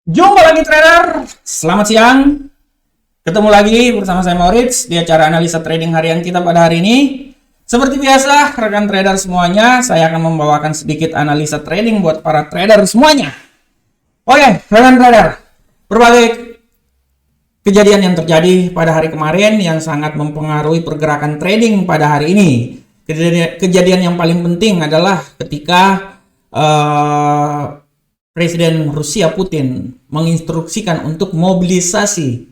Jumpa lagi trader, selamat siang. Ketemu lagi bersama saya Maurits di acara analisa trading harian kita pada hari ini. Seperti biasa, rekan trader semuanya, saya akan membawakan sedikit analisa trading buat para trader semuanya. Oke, rekan trader, berbagai kejadian yang terjadi pada hari kemarin yang sangat mempengaruhi pergerakan trading pada hari ini. Kejadian yang paling penting adalah ketika Presiden Rusia Putin menginstruksikan untuk mobilisasi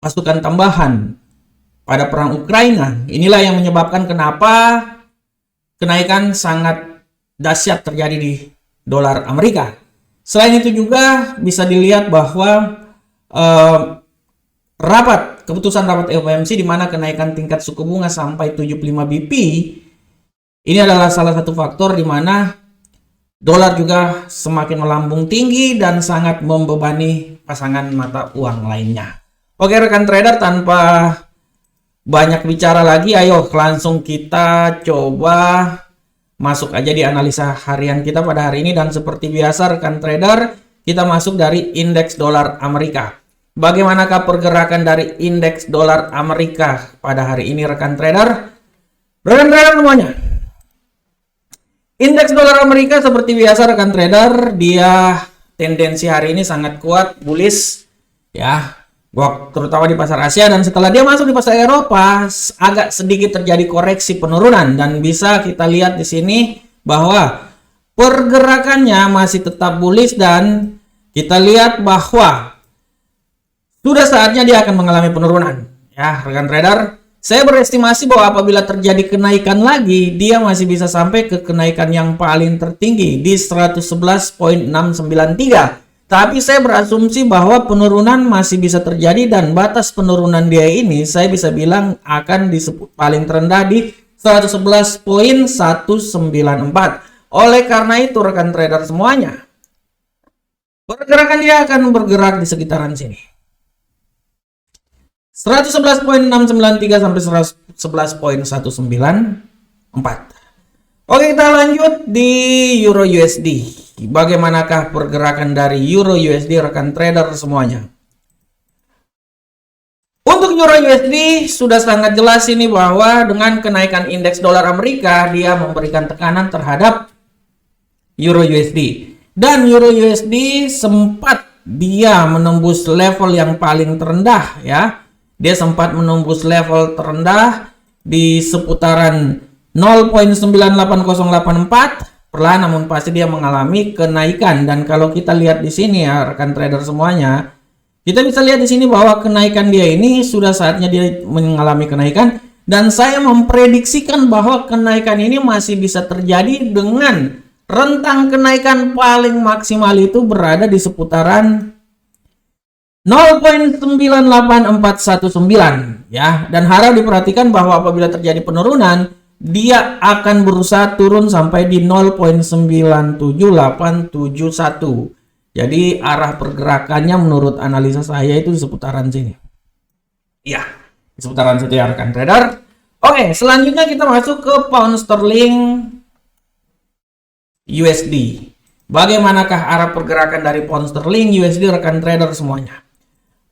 pasukan tambahan pada perang Ukraina. Inilah yang menyebabkan kenapa kenaikan sangat dahsyat terjadi di dolar Amerika. Selain itu juga bisa dilihat bahwa keputusan rapat FOMC di mana kenaikan tingkat suku bunga sampai 75 BP ini adalah salah satu faktor di mana dolar juga semakin melambung tinggi dan sangat membebani pasangan mata uang lainnya. Oke rekan trader, tanpa banyak bicara lagi, ayo langsung kita coba masuk aja di analisa harian kita pada hari ini. Dan seperti biasa rekan trader, kita masuk dari indeks dolar Amerika. Bagaimanakah pergerakan dari indeks dolar Amerika pada hari ini rekan trader? Rekan trader semuanya, indeks dolar Amerika seperti biasa rekan trader, dia tendensi hari ini sangat kuat bullish ya, terutama di pasar Asia, dan setelah dia masuk di pasar Eropa agak sedikit terjadi koreksi penurunan, dan bisa kita lihat di sini bahwa pergerakannya masih tetap bullish, dan kita lihat bahwa sudah saatnya dia akan mengalami penurunan ya rekan trader. Saya berestimasi bahwa apabila terjadi kenaikan lagi, dia masih bisa sampai ke kenaikan yang paling tertinggi di 111.693. Tapi saya berasumsi bahwa penurunan masih bisa terjadi, dan batas penurunan dia ini saya bisa bilang akan disebut paling terendah di 111.194. Oleh karena itu rekan trader semuanya, pergerakan dia akan bergerak di sekitaran sini. 111.693 sampai 111.194. Oke, kita lanjut di Euro USD. Bagaimanakah pergerakan dari Euro USD rekan trader semuanya? Untuk Euro USD sudah sangat jelas ini bahwa dengan kenaikan indeks dolar Amerika, dia memberikan tekanan terhadap Euro USD. Dan Euro USD sempat dia menembus level yang paling terendah ya. Dia sempat menembus level terendah di seputaran 0.9804 perlahan namun pasti dia mengalami kenaikan. Dan kalau kita lihat di sini ya rekan trader semuanya, kita bisa lihat di sini bahwa kenaikan dia ini sudah saatnya dia mengalami kenaikan, dan saya memprediksikan bahwa kenaikan ini masih bisa terjadi dengan rentang kenaikan paling maksimal itu berada di seputaran 0.98419 ya, dan harap diperhatikan bahwa apabila terjadi penurunan dia akan berusaha turun sampai di 0.97871. Jadi arah pergerakannya menurut analisa saya itu di seputaran sini. Ya, di seputaran situ ya rekan trader. Oke, selanjutnya kita masuk ke pound sterling USD. Bagaimanakah arah pergerakan dari pound sterling USD rekan trader semuanya?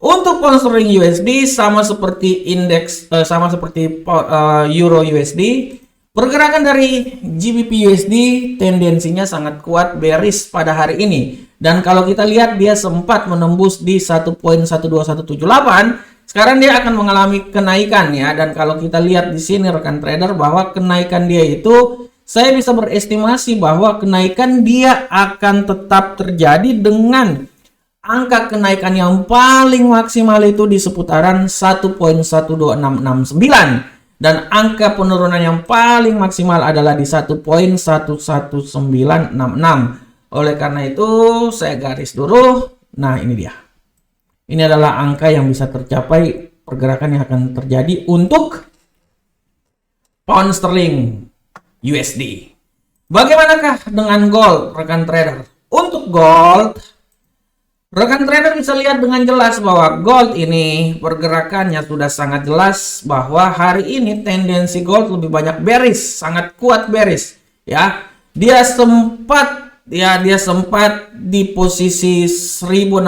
Untuk pound sterling USD sama seperti Euro USD, pergerakan dari GBP USD tendensinya sangat kuat bearish pada hari ini. Dan kalau kita lihat dia sempat menembus di 1.12178, sekarang dia akan mengalami kenaikan ya. Dan kalau kita lihat di sini rekan trader bahwa kenaikan dia itu saya bisa berestimasi bahwa kenaikan dia akan tetap terjadi dengan angka kenaikan yang paling maksimal itu di seputaran 1.12669, dan angka penurunan yang paling maksimal adalah di 1.11966. Oleh karena itu saya garis dulu. Nah ini dia. Ini adalah angka yang bisa tercapai, pergerakan yang akan terjadi untuk pound sterling USD. Bagaimanakah dengan gold rekan trader? Untuk gold, rekan trader bisa lihat dengan jelas bahwa gold ini pergerakannya sudah sangat jelas bahwa hari ini tendensi gold lebih banyak bearish, sangat kuat bearish ya. Dia sempat ya dia sempat di posisi 1655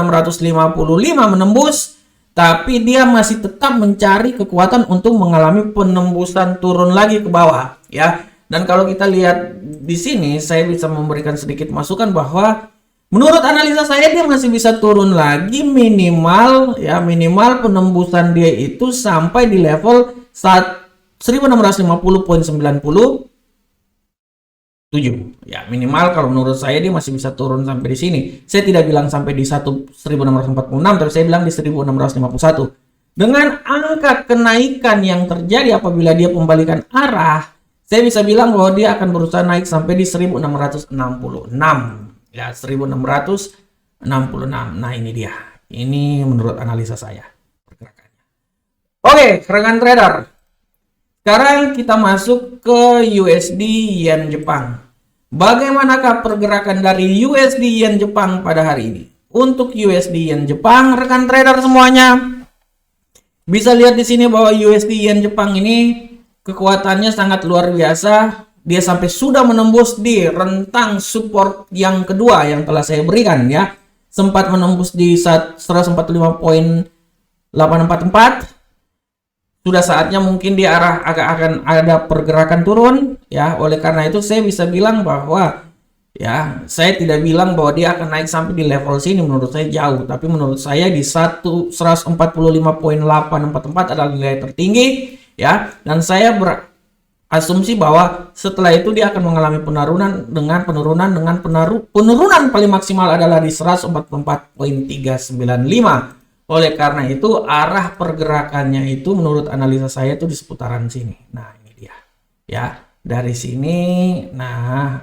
menembus, tapi dia masih tetap mencari kekuatan untuk mengalami penembusan turun lagi ke bawah ya. Dan kalau kita lihat di sini, saya bisa memberikan sedikit masukan bahwa menurut analisa saya dia masih bisa turun lagi minimal ya, minimal penembusan dia itu sampai di level 1650.97 ya, minimal kalau menurut saya dia masih bisa turun sampai di sini. Saya tidak bilang sampai di 1646, tapi saya bilang di 1651. Dengan angka kenaikan yang terjadi apabila dia pembalikan arah, saya bisa bilang bahwa dia akan berusaha naik sampai di 1666 ya, 1666. Nah, ini dia. Ini menurut analisa saya pergerakannya. Oke, rekan trader. Sekarang kita masuk ke USD Yen Jepang. Bagaimanakah pergerakan dari USD Yen Jepang pada hari ini? Untuk USD Yen Jepang, rekan trader semuanya bisa lihat di sini bahwa USD Yen Jepang ini kekuatannya sangat luar biasa. Dia sampai sudah menembus di rentang support yang kedua yang telah saya berikan ya. Sempat menembus di 145.844. Sudah saatnya mungkin di arah akan ada pergerakan turun ya. Oleh karena itu saya bisa bilang bahwa ya, saya tidak bilang bahwa dia akan naik sampai di level sini, menurut saya jauh, tapi menurut saya di 145.844 adalah nilai tertinggi ya, dan saya berasumsi bahwa setelah itu dia akan mengalami penurunan paling maksimal adalah di 144.395. Oleh karena itu arah pergerakannya itu menurut analisa saya itu di seputaran sini. Nah, ini dia. Ya, dari sini. Nah,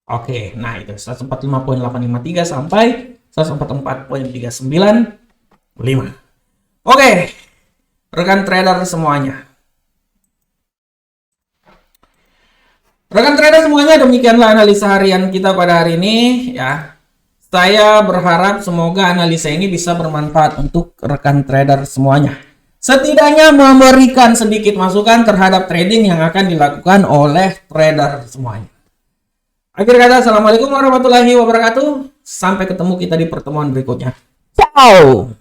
oke. Nah, itu 145.853 sampai 144.395. Oke. Rekan trader semuanya. Rekan trader semuanya, demikianlah analisa harian kita pada hari ini ya. Saya berharap semoga analisa ini bisa bermanfaat untuk rekan trader semuanya. Setidaknya memberikan sedikit masukan terhadap trading yang akan dilakukan oleh trader semuanya. Akhir kata, assalamualaikum warahmatullahi wabarakatuh. Sampai ketemu kita di pertemuan berikutnya. Ciao.